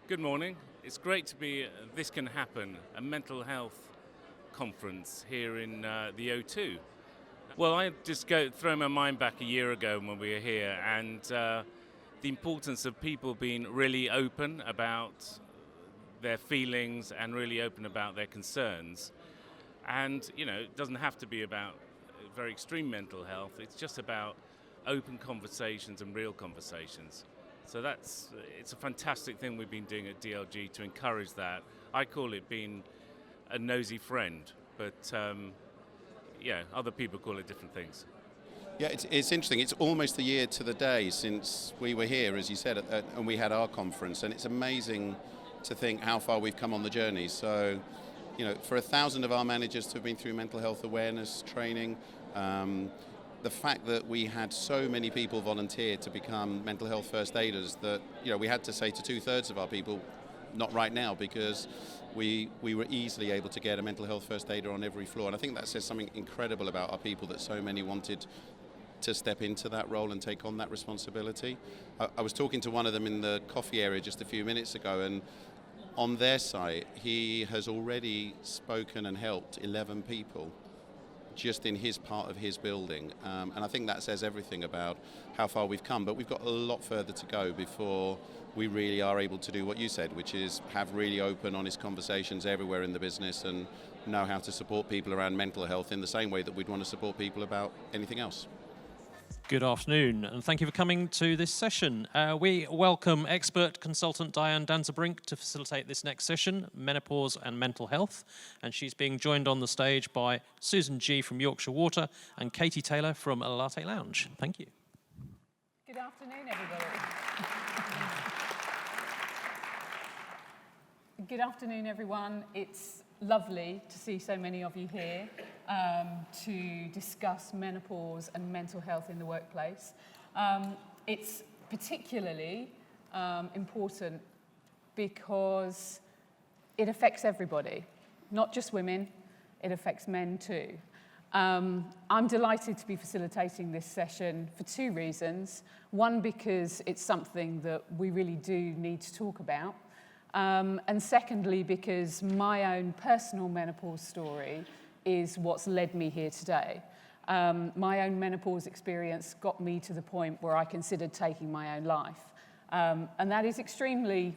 Good morning. It's great to be at This Can Happen, a mental health conference here in the O2. Well, I just throw my mind back a year ago when we were here, and the importance of people being really open about their feelings and really open about their concerns. And, it doesn't have to be about very extreme mental health. It's just about open conversations and real conversations. So it's a fantastic thing we've been doing at DLG to encourage that. I call it being a nosy friend, but other people call it different things. Yeah, it's interesting. It's almost a year to the day since we were here, as you said, and we had our conference, and it's amazing to think how far we've come on the journey. So, for 1,000 of our managers to have been through mental health awareness training, the fact that we had so many people volunteer to become mental health first aiders that, we had to say to 2/3 of our people, not right now, because we were easily able to get a mental health first aider on every floor. And I think that says something incredible about our people, that so many wanted to step into that role and take on that responsibility. I was talking to one of them in the coffee area just a few minutes ago, and on their site, he has already spoken and helped 11 people just in his part of his building. And I think that says everything about how far we've come, but we've got a lot further to go before we really are able to do what you said, which is have really open, honest conversations everywhere in the business and know how to support people around mental health in the same way that we'd want to support people about anything else. Good afternoon, and thank you for coming to this session. We welcome expert consultant Diane Danzebrink to facilitate this next session, Menopause and Mental Health, and she's being joined on the stage by Susan G. from Yorkshire Water and Katie Taylor from Latte Lounge. Thank you. Good afternoon, everybody. Good afternoon, everyone. It's lovely to see so many of you here to discuss menopause and mental health in the workplace. It's particularly important because it affects everybody, not just women, it affects men too. I'm delighted to be facilitating this session for two reasons. One, because it's something that we really do need to talk about. And secondly, because my own personal menopause story is what's led me here today. My own menopause experience got me to the point where I considered taking my own life. And that is extremely,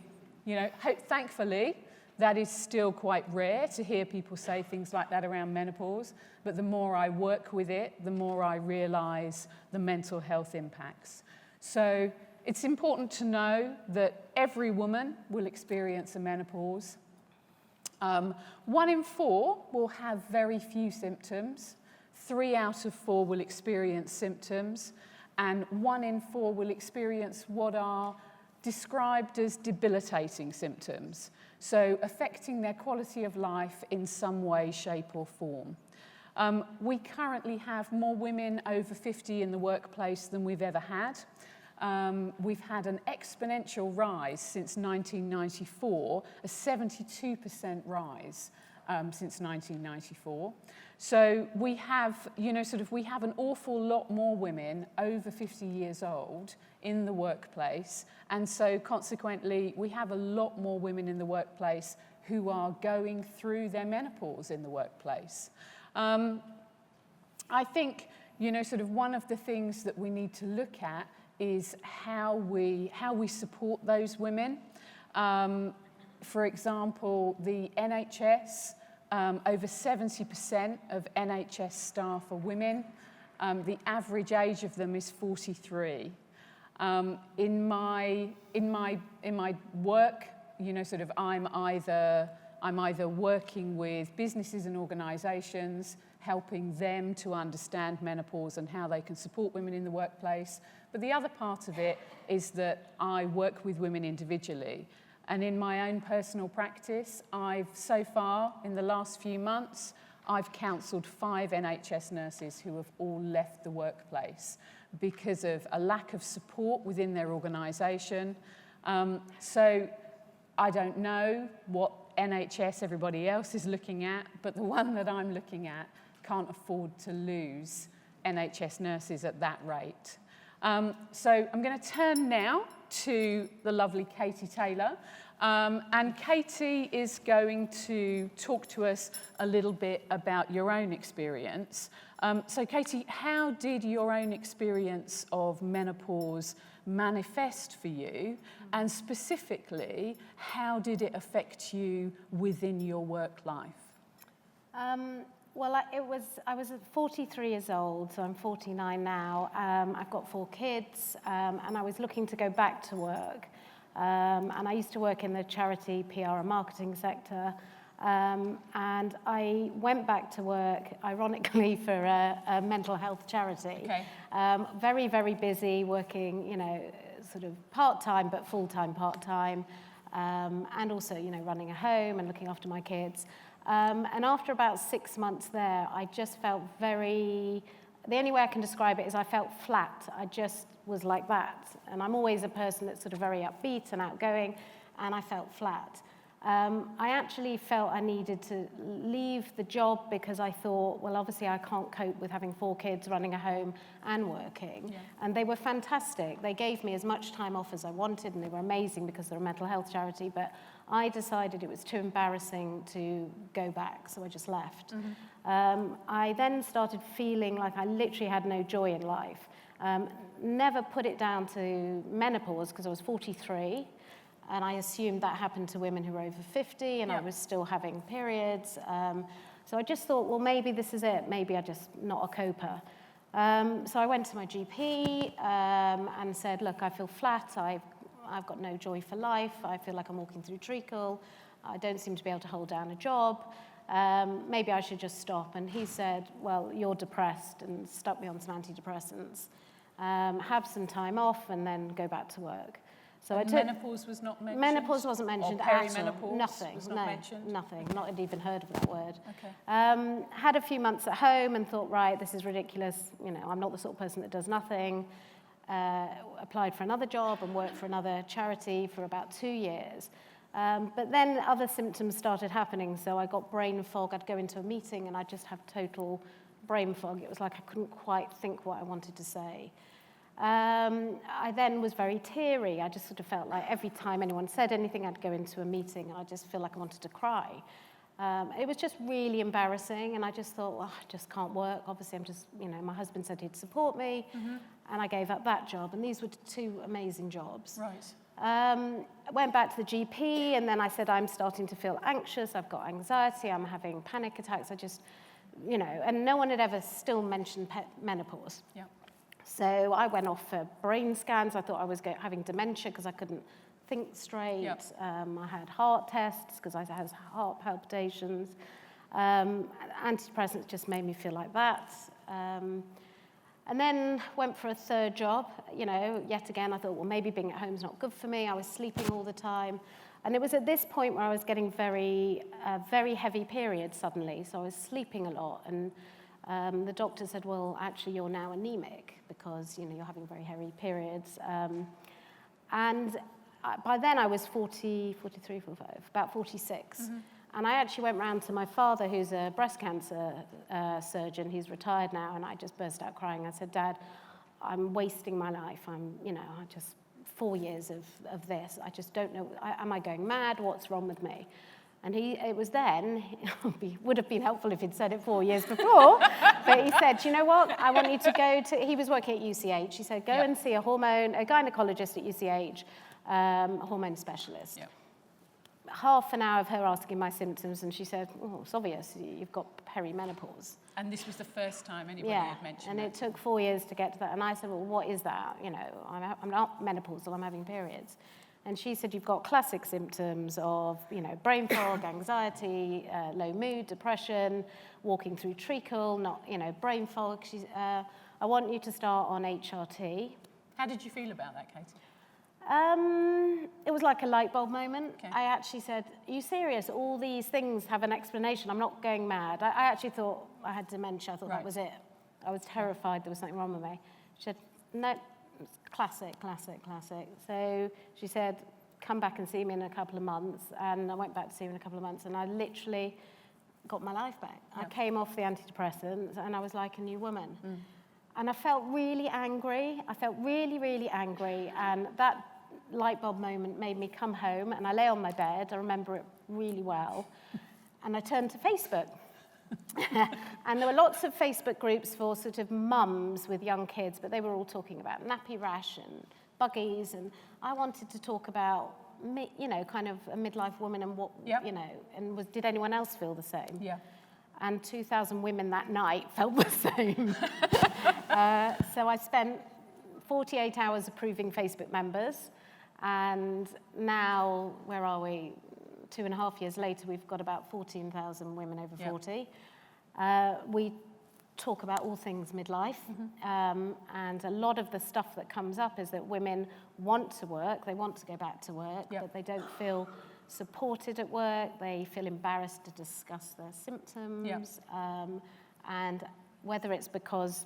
thankfully, that is still quite rare to hear people say things like that around menopause. But the more I work with it, the more I realise the mental health impacts. So it's important to know that every woman will experience a menopause. 1 in 4 will have very few symptoms. 3 out of 4 will experience symptoms. And 1 in 4 will experience what are described as debilitating symptoms. So affecting their quality of life in some way, shape or form. We currently have more women over 50 in the workplace than we've ever had. We've had an exponential rise since 1994, a 72% rise since 1994. So we have, we have an awful lot more women over 50 years old in the workplace, and so consequently we have a lot more women in the workplace who are going through their menopause in the workplace. I think, one of the things that we need to look at is how we support those women. For example, the NHS, over 70% of NHS staff are women. The average age of them is 43. In my work, I'm either working with businesses and organisations, helping them to understand menopause and how they can support women in the workplace. But the other part of it is that I work with women individually. And in my own personal practice, so far, in the last few months, I've counselled 5 NHS nurses who have all left the workplace because of a lack of support within their organisation. So I don't know what NHS everybody else is looking at, but the one that I'm looking at can't afford to lose NHS nurses at that rate. So I'm going to turn now to the lovely Katie Taylor. And Katie is going to talk to us a little bit about your own experience. So Katie, how did your own experience of menopause manifest for you? And specifically, how did it affect you within your work life? Well, I was 43 years old, so I'm 49 now. I've got 4 kids, and I was looking to go back to work. And I used to work in the charity PR and marketing sector. And I went back to work, ironically, for a mental health charity. Okay. Very, very busy, working, sort of part-time, but full-time part-time. And also, running a home and looking after my kids. And after about 6 months there, I just felt the only way I can describe it is I felt flat. I just was like that. And I'm always a person that's sort of very upbeat and outgoing, and I felt flat. I actually felt I needed to leave the job because I thought, well, obviously I can't cope with having 4 kids, running a home and working. Yeah. And they were fantastic. They gave me as much time off as I wanted, and they were amazing because they're a mental health charity, but I decided it was too embarrassing to go back, so I just left. Mm-hmm. I then started feeling like I literally had no joy in life. Never put it down to menopause because I was 43. And I assumed that happened to women who were over 50, and I was still having periods. So I just thought, well, maybe this is it. Maybe I'm just not a coper. So I went to my GP and said, look, I feel flat. I've got no joy for life. I feel like I'm walking through treacle. I don't seem to be able to hold down a job. Maybe I should just stop. And he said, well, you're depressed, and stuck me on some antidepressants. Have some time off and then go back to work. So menopause was not mentioned? Menopause wasn't mentioned at all. Nothing was not mentioned? Nothing. Not had even heard of that word. Okay. Had a few months at home and thought, right, this is ridiculous. I'm not the sort of person that does nothing. Applied for another job and worked for another charity for about 2 years. But then other symptoms started happening. So I got brain fog. I'd go into a meeting and I'd just have total brain fog. It was like I couldn't quite think what I wanted to say. I then was very teary. I just sort of felt like every time anyone said anything, I'd go into a meeting and I just feel like I wanted to cry. It was just really embarrassing, and I just thought, well, I just can't work. Obviously, I'm just, my husband said he'd support me, and I gave up that job, and these were 2 amazing jobs. Right. I went back to the GP, and then I said, I'm starting to feel anxious, I've got anxiety, I'm having panic attacks, I just, and no one had ever still mentioned menopause. Yeah. So I went off for brain scans. I thought I was having dementia because I couldn't think straight. Yep. I had heart tests because I had heart palpitations. Antidepressants just made me feel like that. And then went for a 3rd job. Yet again, I thought, well, maybe being at home is not good for me. I was sleeping all the time. And it was at this point where I was getting very heavy periods suddenly. So I was sleeping a lot. And the doctor said, well, actually, you're now anemic because, you're having very heavy periods. And by then I was 43, 45, about 46. Mm-hmm. And I actually went round to my father, who's a breast cancer surgeon. He's retired now, and I just burst out crying. I said, Dad, I'm wasting my life. I just 4 years of this. I just don't know. Am I going mad? What's wrong with me? And it would have been helpful if he'd said it 4 years before, but he said, you know what, I want you to go to, he was working at UCH, he said, go and see a gynecologist at UCH, a hormone specialist. Yep. Half an hour of her asking my symptoms, and she said, oh, it's obvious, you've got perimenopause. And this was the first time anybody had mentioned it took 4 years to get to that, and I said, well, what is that? I'm not menopausal, I'm having periods. And she said, you've got classic symptoms of, brain fog, anxiety, low mood, depression, walking through treacle, brain fog. I want you to start on HRT. How did you feel about that, Katie? It was like a light bulb moment. Okay. I actually said, are you serious? All these things have an explanation. I'm not going mad. I actually thought I had dementia. I thought that was it. I was terrified there was something wrong with me. She said, no. Classic. So she said, come back and see me in a couple of months. And I went back to see her in a couple of months, and I literally got my life back. Yep. I came off the antidepressants, and I was like a new woman. And I felt really angry. I felt really, really angry. And that light bulb moment made me come home, and I lay on my bed, I remember it really well, and I turned to Facebook. And there were lots of Facebook groups for sort of mums with young kids, but they were all talking about nappy rash and buggies, and I wanted to talk about, you know, kind of a midlife woman and what, you know, and did anyone else feel the same? Yeah. And 2,000 women that night felt the same. So I spent 48 hours approving Facebook members, and now, where are we? 2.5 years later, we've got about 14,000 women over 40. We talk about all things midlife, and a lot of the stuff that comes up is that women want to work, they want to go back to work, but they don't feel supported at work, they feel embarrassed to discuss their symptoms, and whether it's because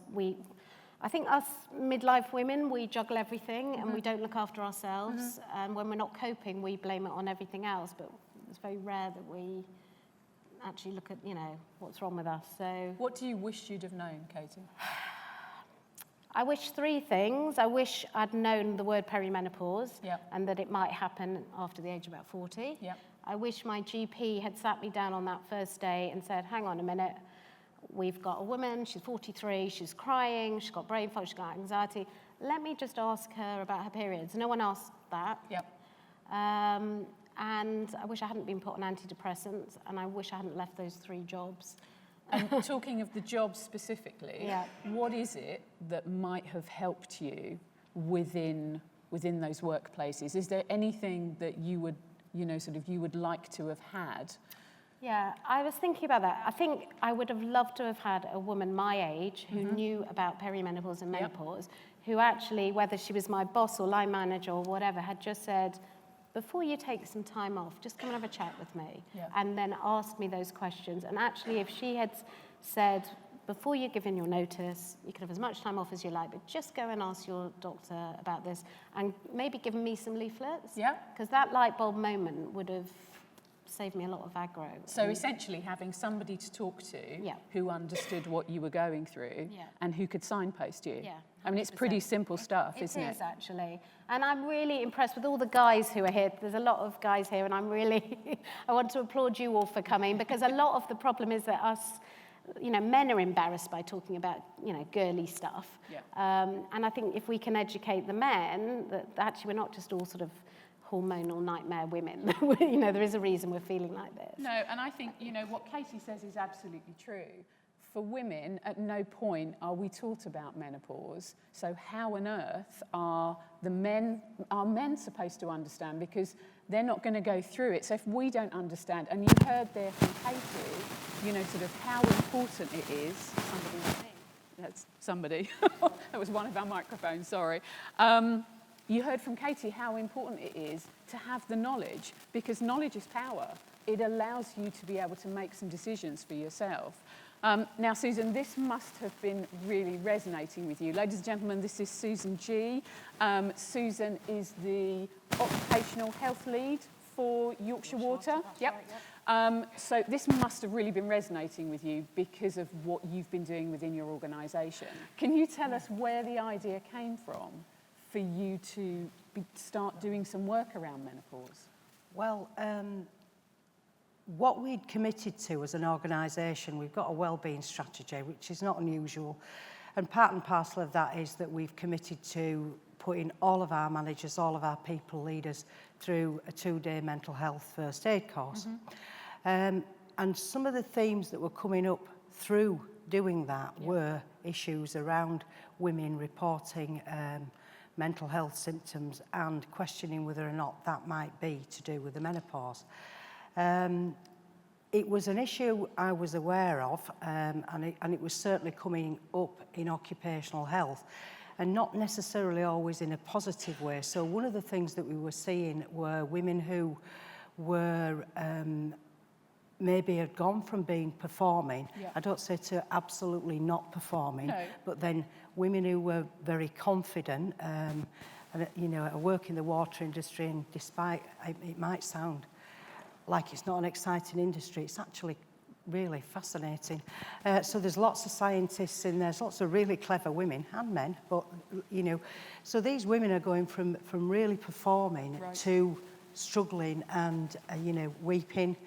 I think us midlife women, we juggle everything and we don't look after ourselves, and when we're not coping, we blame it on everything else, but it's very rare that we actually look at, you know, what's wrong with us. So, what do you wish you'd have known, Katie? I wish 3 things. I wish I'd known the word perimenopause and that it might happen after the age of about 40. I wish my GP had sat me down on that first day and said, hang on a minute, we've got a woman, she's 43, she's crying, she's got brain fog, she's got anxiety. Let me just ask her about her periods. No one asked that. And I wish I hadn't been put on antidepressants, and I wish I hadn't left those 3 jobs. And talking of the jobs specifically, what is it that might have helped you within those workplaces? Is there anything that you would, you know, sort of you would like to have had? Yeah, I was thinking about that. I think I would have loved to have had a woman my age who knew about perimenopause and menopause, who actually, whether she was my boss or line manager or whatever, had just said, before you take some time off, just come and have a chat with me, and then ask me those questions. And actually, if she had said, before you give in your notice, you can have as much time off as you like, but just go and ask your doctor about this, and maybe give me some leaflets, because that light bulb moment would have saved me a lot of aggro. So essentially having somebody to talk to who understood what you were going through and who could signpost you. I mean, it's pretty simple stuff, isn't it? It is, actually. And I'm really impressed with all the guys who are here. There's a lot of guys here, and I'm really, I want to applaud you all for coming, because a lot of the problem is that us, you know, men are embarrassed by talking about, you know, girly stuff. And I think if we can educate the men, that actually we're not just all sort of hormonal nightmare women. You know, there is a reason we're feeling like this. No, and I think, you know, what Katie says is absolutely true. For women, at no point are we taught about menopause. So how on earth are men supposed to understand? Because they're not going to go through it. So if we don't understand, and you heard there from Katie, you know, sort of how important it is. Somebody with me. That's somebody. That was one of our microphones, sorry. You heard from Katie how important it is to have the knowledge, because knowledge is power. It allows you to be able to make some decisions for yourself. Now, Susan, this must have been really resonating with you. Ladies and gentlemen, this is Susan G. Susan is the occupational health lead for Yorkshire Water. So this must have really been resonating with you because of what you've been doing within your organisation. Can you tell us where the idea came from for you to start doing some work around menopause? Well, what we'd committed to as an organisation, we've got a wellbeing strategy, which is not unusual. And part and parcel of that is that we've committed to putting all of our managers, all of our people leaders through a 2-day mental health first aid course. And some of the themes that were coming up through doing that were issues around women reporting mental health symptoms and questioning whether or not that might be to do with the menopause. It was an issue I was aware of, and it was certainly coming up in occupational health, and not necessarily always in a positive way. So one of the things that we were seeing were women who were maybe had gone from being performing, I don't say to absolutely not performing, but then women who were very confident, and you know, work in the water industry, and despite it might sound like it's not an exciting industry, it's actually really fascinating. So there's lots of scientists in there, there's lots of really clever women and men, but, you know, so these women are going from really performing to struggling and, you know, weeping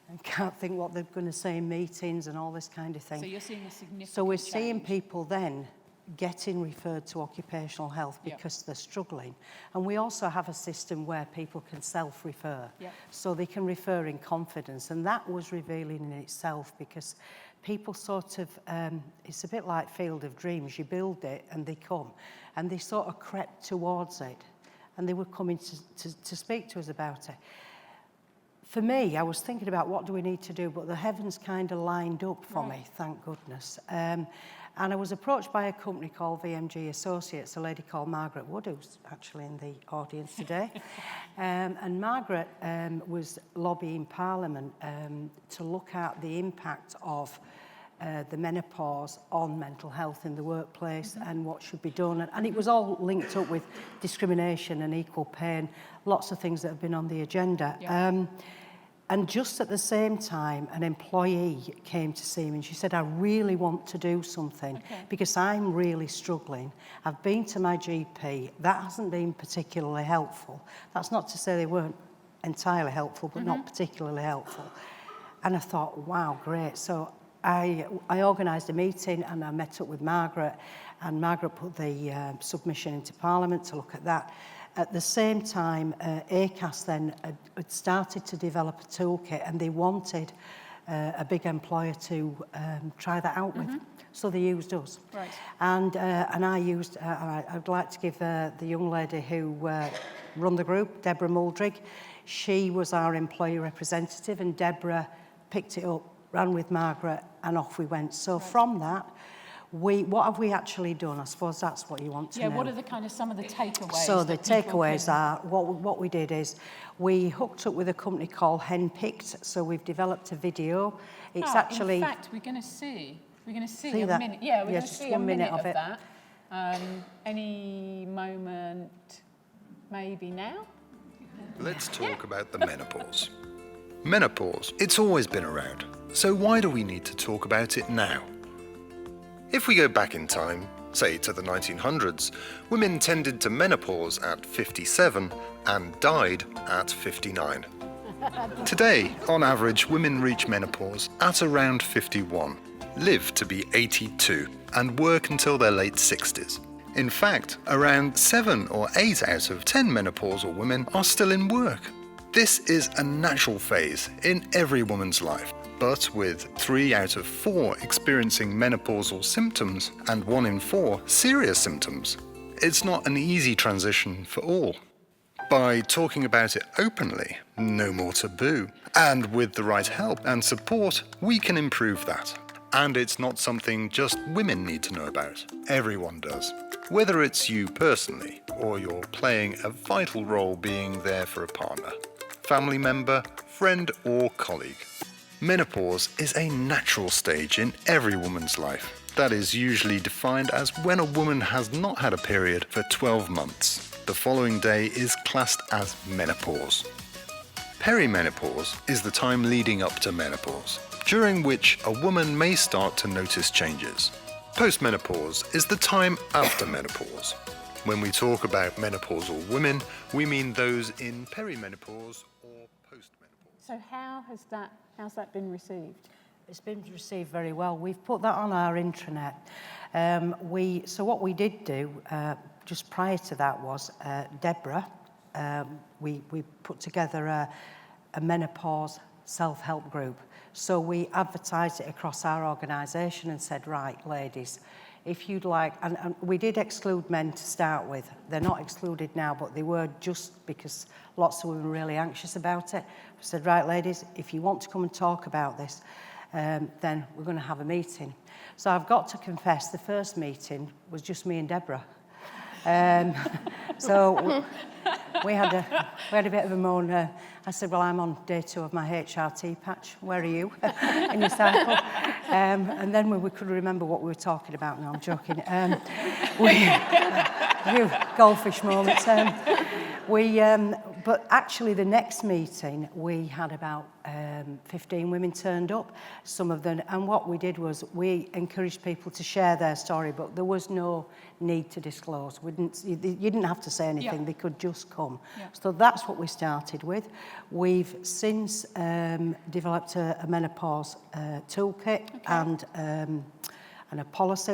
and can't think what they're going to say in meetings and all this kind of thing. So you're seeing a significant So we're change. seeing people then getting referred to occupational health because they're struggling. And we also have a system where people can self-refer. So they can refer in confidence. And that was revealing in itself because people sort of, it's a bit like Field of Dreams. You build it and they come. And they sort of crept towards it. And they were coming to speak to us about it. For me, I was thinking about what do we need to do, but the heavens kind of lined up for me, thank goodness. And I was approached by a company called VMG Associates, a lady called Margaret Wood, who's actually in the audience today. And Margaret was lobbying Parliament to look at the impact of the menopause on mental health in the workplace and what should be done. And it was all linked up with discrimination and equal pay and lots of things that have been on the agenda. And just at the same time, an employee came to see me and she said, I really want to do something because I'm really struggling. I've been to my GP. That hasn't been particularly helpful. That's not to say they weren't entirely helpful, but not particularly helpful. And I thought, wow, great. So I organised a meeting and I met up with Margaret, and Margaret put the submission into Parliament to look at that. At the same time, ACAS then had started to develop a toolkit, and they wanted a big employer to try that out with. So they used us. And I used, I'd like to give the young lady who run the group, Deborah Muldrig. She was our employee representative, and Deborah picked it up, ran with Margaret, and off we went. So from that, what have we actually done? I suppose that's what you want to know. What are the kind of some of the takeaways? So the takeaways are, what we did is we hooked up with a company called Henpicked. So we've developed a video. It's actually... In fact, we're going to see a that? minute. Yeah, we're going to just see 1 a minute of of it. that. Any moment, maybe now? Let's talk about the menopause. Menopause, it's always been around. So why do we need to talk about it now? If we go back in time, say to the 1900s, women tended to menopause at 57 and died at 59. Today, on average, women reach menopause at around 51, live to be 82, and work until their late 60s. In fact, around 7 or 8 out of 10 menopausal women are still in work. This is a natural phase in every woman's life. But with 3 out of 4 experiencing menopausal symptoms and 1 in 4 serious symptoms, it's not an easy transition for all. By talking about it openly, no more taboo, and with the right help and support, we can improve that. And it's not something just women need to know about. Everyone does. Whether it's you personally, or you're playing a vital role being there for a partner, family member, friend, or colleague. Menopause is a natural stage in every woman's life that is usually defined as when a woman has not had a period for 12 months. The following day is classed as menopause. Perimenopause is the time leading up to menopause, during which a woman may start to notice changes. Postmenopause is the time after menopause. When we talk about menopausal women, we mean those in perimenopause or postmenopause. So how's that been received? It's been received very well. We've put that on our intranet. So what we did do just prior to that was Deborah. We put together a menopause self-help group. So we advertised it across our organisation and said, right, ladies, if you'd like, and we did exclude men to start with. They're not excluded now, but they were just because lots of women were really anxious about it. We said, right, ladies, if you want to come and talk about this, then we're going to have a meeting. So I've got to confess, the first meeting was just me and Deborah. So we had a bit of a moan. I said, well, I'm on day 2 of my HRT patch. Where are you in your cycle? And then we couldn't remember what we were talking about. No, I'm joking. A few goldfish moments. But actually, the next meeting, we had about 15 women turned up, some of them, and what we did was we encouraged people to share their story, but there was no need to disclose. You didn't have to say anything, they could just come. So that's what we started with. We've since developed a menopause toolkit and a policy.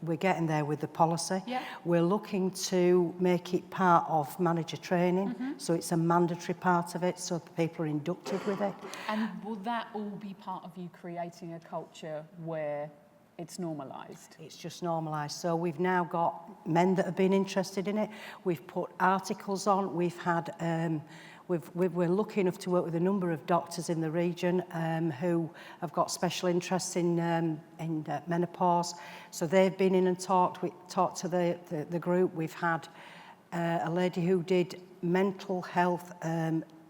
We're getting there with the policy. We're looking to make it part of manager training, so it's a mandatory part of it, so people are inducted with it. And will that all be part of you creating a culture where it's normalised? It's just normalised. So we've now got men that have been interested in it. We've put articles on. We've had... We're lucky enough to work with a number of doctors in the region who have got special interests in menopause. So they've been in and talked to the group. We've had a lady who did mental health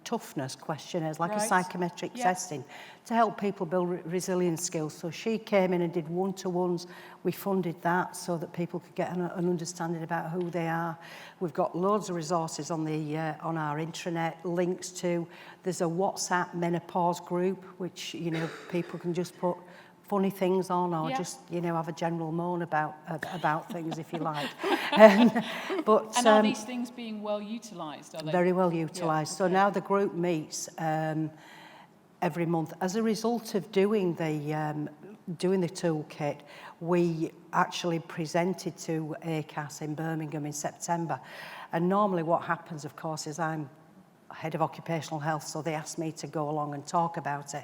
toughness questionnaires, like a psychometric testing, to help people build resilience skills. So she came in and did one-to-ones. We funded that so that people could get an understanding about who they are. We've got loads of resources on our intranet, links to. There's a WhatsApp menopause group, which people can just put funny things on, or just have a general moan about things if you like. But and are these things being well utilised? Are they? Very well utilised. So now the group meets every month. As a result of doing the toolkit, we actually presented to ACAS in Birmingham in September. And normally what happens, of course, is I'm head of occupational health, so they asked me to go along and talk about it.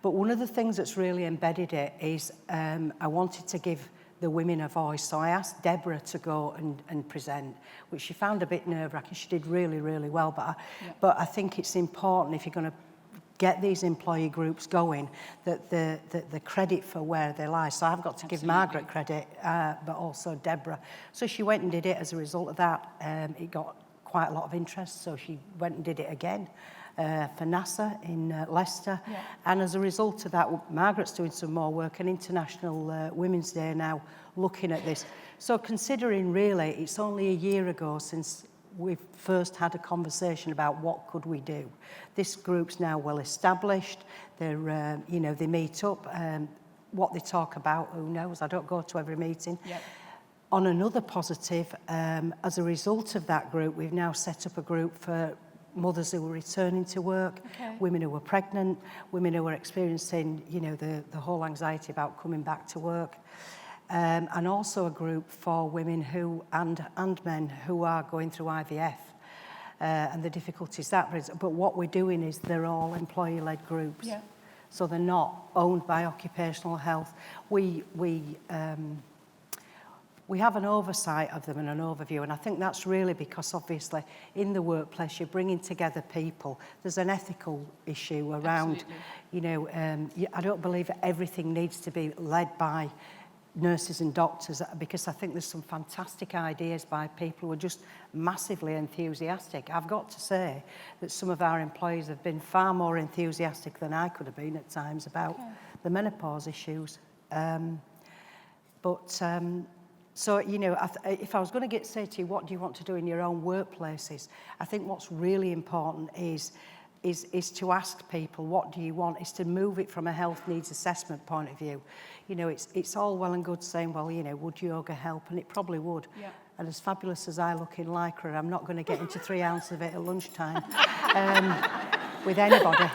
But one of the things that's really embedded it is I wanted to give the women a voice. So I asked Deborah to go and present, which she found a bit nerve-wracking. She did really, really well. But I think it's important, if you're going to get these employee groups going, that the credit for where they lie. So I've got to give Margaret credit, but also Deborah. So she went and did it. As a result of that, it got quite a lot of interest. So she went and did it again. For NASA in Leicester. And as a result of that, Margaret's doing some more work, and International Women's Day now looking at this. So considering really it's only a year ago since we first had a conversation about what could we do. This group's now well established. They're, they meet up. What they talk about, who knows? I don't go to every meeting. On another positive, as a result of that group, we've now set up a group for mothers who were returning to work, women who were pregnant, women who were experiencing, the whole anxiety about coming back to work, and also a group for women who and men who are going through IVF and the difficulties that brings. But what we're doing is they're all employee-led groups, so they're not owned by occupational health. We have an oversight of them and an overview, and I think that's really because obviously in the workplace you're bringing together people. There's an ethical issue around, I don't believe everything needs to be led by nurses and doctors, because I think there's some fantastic ideas by people who are just massively enthusiastic. I've got to say that some of our employees have been far more enthusiastic than I could have been at times about the menopause issues. So, if I was going to say to you, what do you want to do in your own workplaces? I think what's really important is to ask people, what do you want? Is to move it from a health needs assessment point of view. It's all well and good saying, well, would yoga help? And it probably would. And as fabulous as I look in Lycra, I'm not going to get into 3 ounces of it at lunchtime with anybody.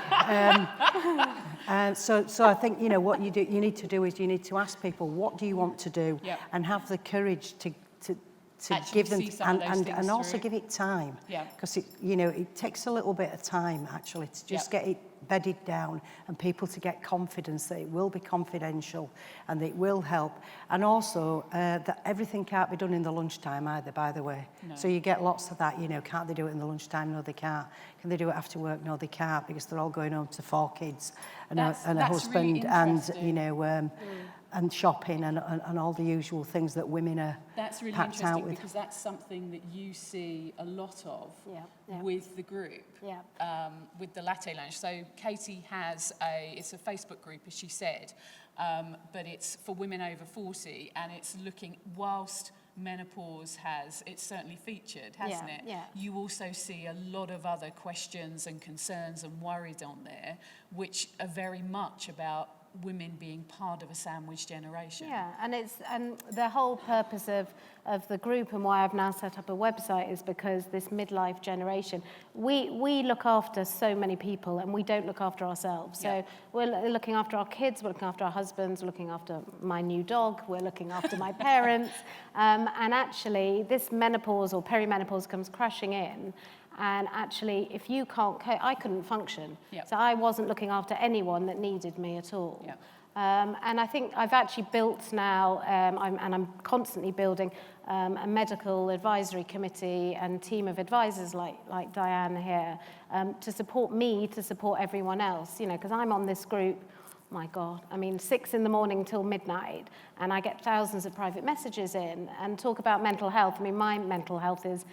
So I think, what you need to do is you need to ask people, what do you want to do? And have the courage to give them, and also give it time. Because it takes a little bit of time, actually, to just get it bedded down and people to get confidence that it will be confidential and that it will help. And also that everything can't be done in the lunchtime either, by the way. So you get lots of that, can't they do it in the lunchtime? No, they can't. Can they do it after work? No, they can't, because they're all going home to 4 kids and a husband, really and shopping and all the usual things that women are That's really packed interesting out with. Because that's something that you see a lot of with the group, with the Latte Lounge. So Katie has it's a Facebook group, as she said, but it's for women over 40, and it's looking, whilst menopause it's certainly featured, hasn't it? Yeah. You also see a lot of other questions and concerns and worries on there, which are very much about women being part of a sandwich generation. Yeah, and the whole purpose of the group and why I've now set up a website is because this midlife generation, we look after so many people and we don't look after ourselves. So we're looking after our kids, we're looking after our husbands, we're looking after my new dog, we're looking after my parents, and actually this menopause or perimenopause comes crashing in. And actually, if you can't cope, I couldn't function. Yep. So I wasn't looking after anyone that needed me at all. Yep. And I think I've actually built now, I'm constantly building a medical advisory committee and team of advisors like Diane here to support me, to support everyone else, because I'm on this group, my God, 6 in the morning till midnight, and I get thousands of private messages in and talk about mental health. My mental health is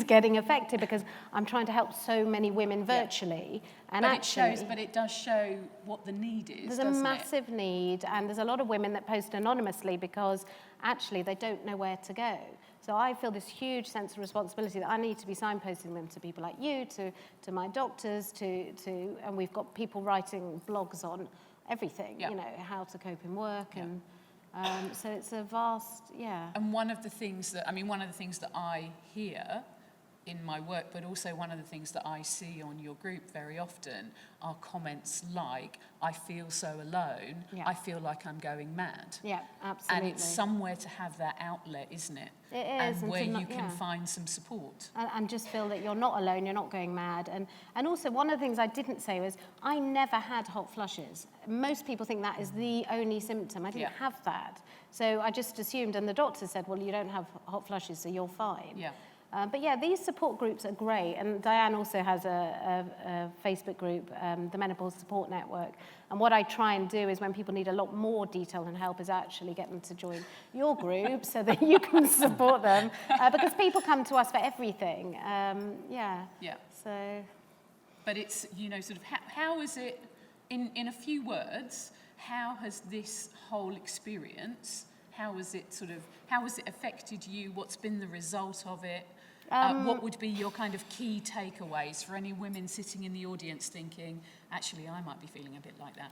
getting affected because I'm trying to help so many women virtually. And but it does show what the need is, there's a massive need, and there's a lot of women that post anonymously because actually they don't know where to go. So I feel this huge sense of responsibility that I need to be signposting them to people like you, to my doctors, and we've got people writing blogs on everything, how to cope in work, and so it's a vast, And one of the things that I hear in my work, but also one of the things that I see on your group very often are comments like, I feel so alone, I feel like I'm going mad. Yeah, absolutely. And it's somewhere to have that outlet, isn't it? It is. And where you can find some support. And just feel that you're not alone, you're not going mad. And also, one of the things I didn't say was, I never had hot flushes. Most people think that is the only symptom. I didn't have that. So I just assumed, and the doctor said, well, you don't have hot flushes, so you're fine. Yeah. But these support groups are great, and Diane also has a Facebook group, the Menopause Support Network. And what I try and do is when people need a lot more detail and help is actually get them to join your group so that you can support them, because people come to us for everything. So. But it's, sort of, how is it, in a few words, how has this whole experience, how has it affected you? What's been the result of it? What would be your kind of key takeaways for any women sitting in the audience thinking, actually, I might be feeling a bit like that?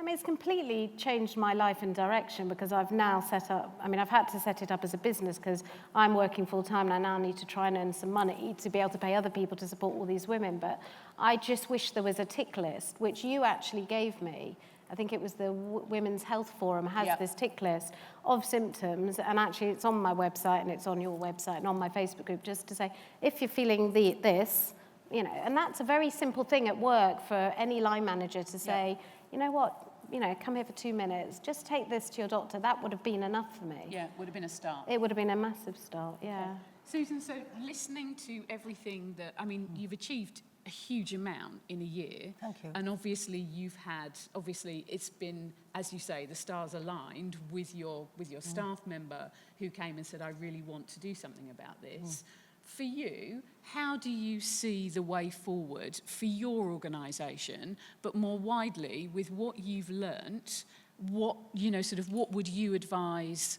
It's completely changed my life and direction because I've now set up, I've had to set it up as a business because I'm working full time and I now need to try and earn some money to be able to pay other people to support all these women. But I just wish there was a tick list, which you actually gave me. I think it was the Women's Health Forum has this tick list of symptoms, and actually it's on my website and it's on your website and on my Facebook group, just to say, if you're feeling this, and that's a very simple thing at work for any line manager to say, you know what, come here for 2 minutes, just take this to your doctor. That would have been enough for me. Yeah, it would have been a start. It would have been a massive start, yeah. Susan, so listening to everything that, you've achieved a huge amount in a year. Thank you. And obviously it's been, as you say, the stars aligned with your staff member who came and said, I really want to do something about this. For you, how do you see the way forward for your organisation, but more widely with what you've learnt? What would you advise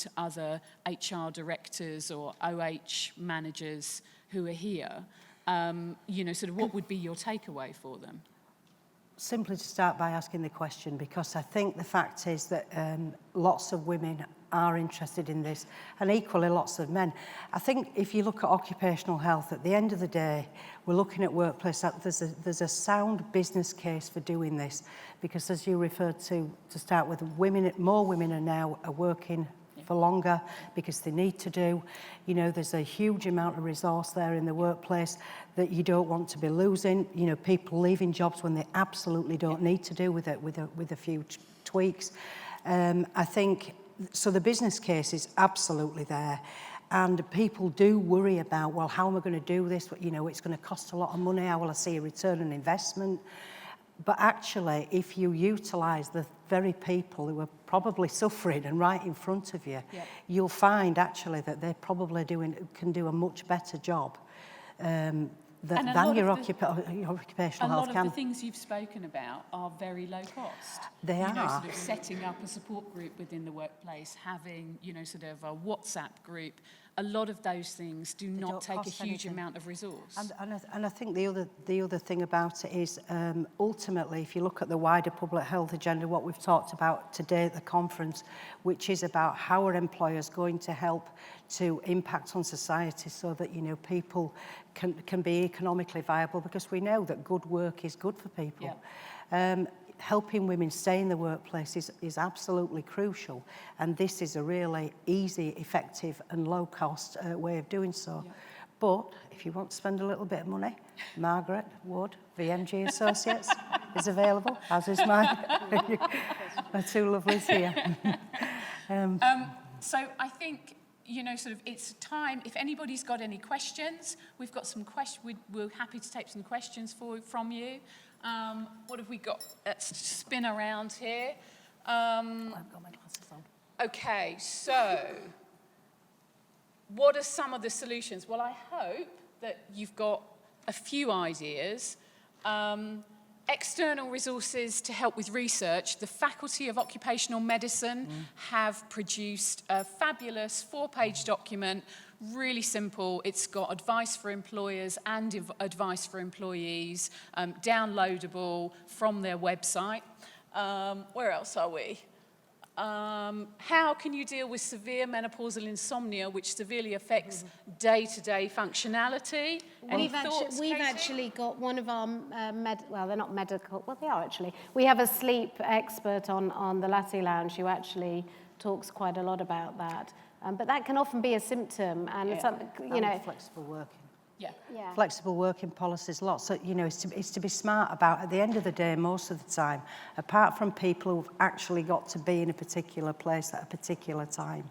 to other HR directors or OH managers who are here? What would be your takeaway for them? Simply to start by asking the question, because I think the fact is that lots of women are interested in this, and equally lots of men. I think if you look at occupational health, at the end of the day, we're looking at workplace, there's a sound business case for doing this, because as you referred to start with, more women are now working for longer because they need to do. There's a huge amount of resource there in the workplace that you don't want to be losing. People leaving jobs when they absolutely don't need to do with a few tweaks. I think, so the business case is absolutely there. And people do worry about, well, how am I going to do this? It's going to cost a lot of money. How will I see a return on investment? But actually, if you utilise the very people who are probably suffering and right in front of you, you'll find actually that they probably can do a much better job than your occupational a health lot can. of the things you've spoken about are very low cost. They You know, are. sort of setting up a support group within the workplace, having, you know, sort of a WhatsApp group. A lot of those things do not don't take a cost huge anything. amount of resource. And I think the other thing about it is ultimately, if you look at the wider public health agenda, what we've talked about today at the conference, which is about how are employers going to help to impact on society so that, you know, people can be economically viable, because we know that good work is good for people. Yeah. Helping women stay in the workplace is absolutely crucial, and this is a really easy, effective and low-cost way of doing so. Yeah. But if you want to spend a little bit of money, Margaret Wood, VMG Associates, is available, as is my two lovelies here. So I think, you know, sort of it's time, if anybody's got any questions, we've got some questions, we're happy to take some questions from you. What have we got? Let's spin around here. I've got my glasses on. Okay, so what are some of the solutions? Well, I hope that you've got a few ideas. External resources to help with research. The Faculty of Occupational Medicine have produced a fabulous 4-page document, really simple. It's got advice for employers and advice for employees, downloadable from their website. Where else are we? How can you deal with severe menopausal insomnia, which severely affects day-to-day functionality? Any thoughts, We've Katie? actually got one of our, well, they're not medical, well, they are actually. We have a sleep expert on the Latte Lounge who actually talks quite a lot about that. But that can often be a symptom, and something, you know. Flexible working. Yeah. Flexible working policies, lots of, you know, it's to be smart about. At the end of the day, most of the time, apart from people who've actually got to be in a particular place at a particular time,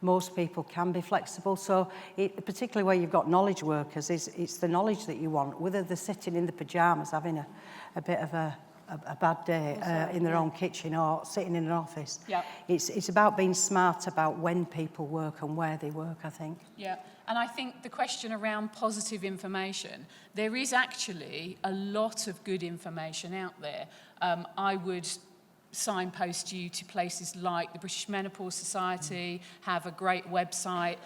most people can be flexible. So particularly where you've got knowledge workers, it's the knowledge that you want, whether they're sitting in the pyjamas having a bit of a bad day in their own kitchen or sitting in an office. Yeah. It's about being smart about when people work and where they work, I think. Yeah, and I think the question around positive information, there is actually a lot of good information out there. I would signpost you to places like the British Menopause Society, have a great website,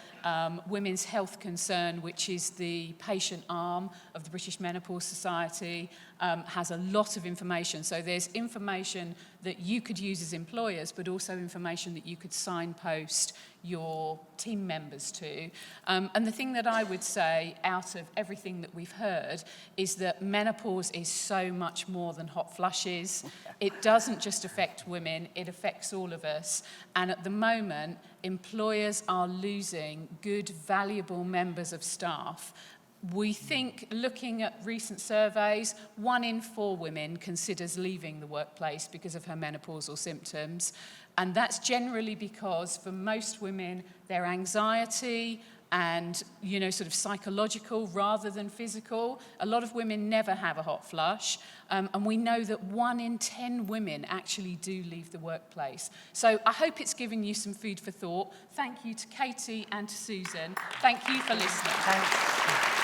Women's Health Concern, which is the patient arm of the British Menopause Society, has a lot of information. So there's information that you could use as employers, but also information that you could signpost your team members to. And the thing that I would say out of everything that we've heard is that menopause is so much more than hot flushes. It doesn't just affect women, it affects all of us. And at the moment, employers are losing good, valuable members of staff. We think, looking at recent surveys, 1 in 4 women considers leaving the workplace because of her menopausal symptoms. And that's generally because for most women, their anxiety and, you know, sort of psychological rather than physical. A lot of women never have a hot flush. And we know that 1 in 10 women actually do leave the workplace. So I hope it's given you some food for thought. Thank you to Katie and to Susan. Thank you for listening. Thanks.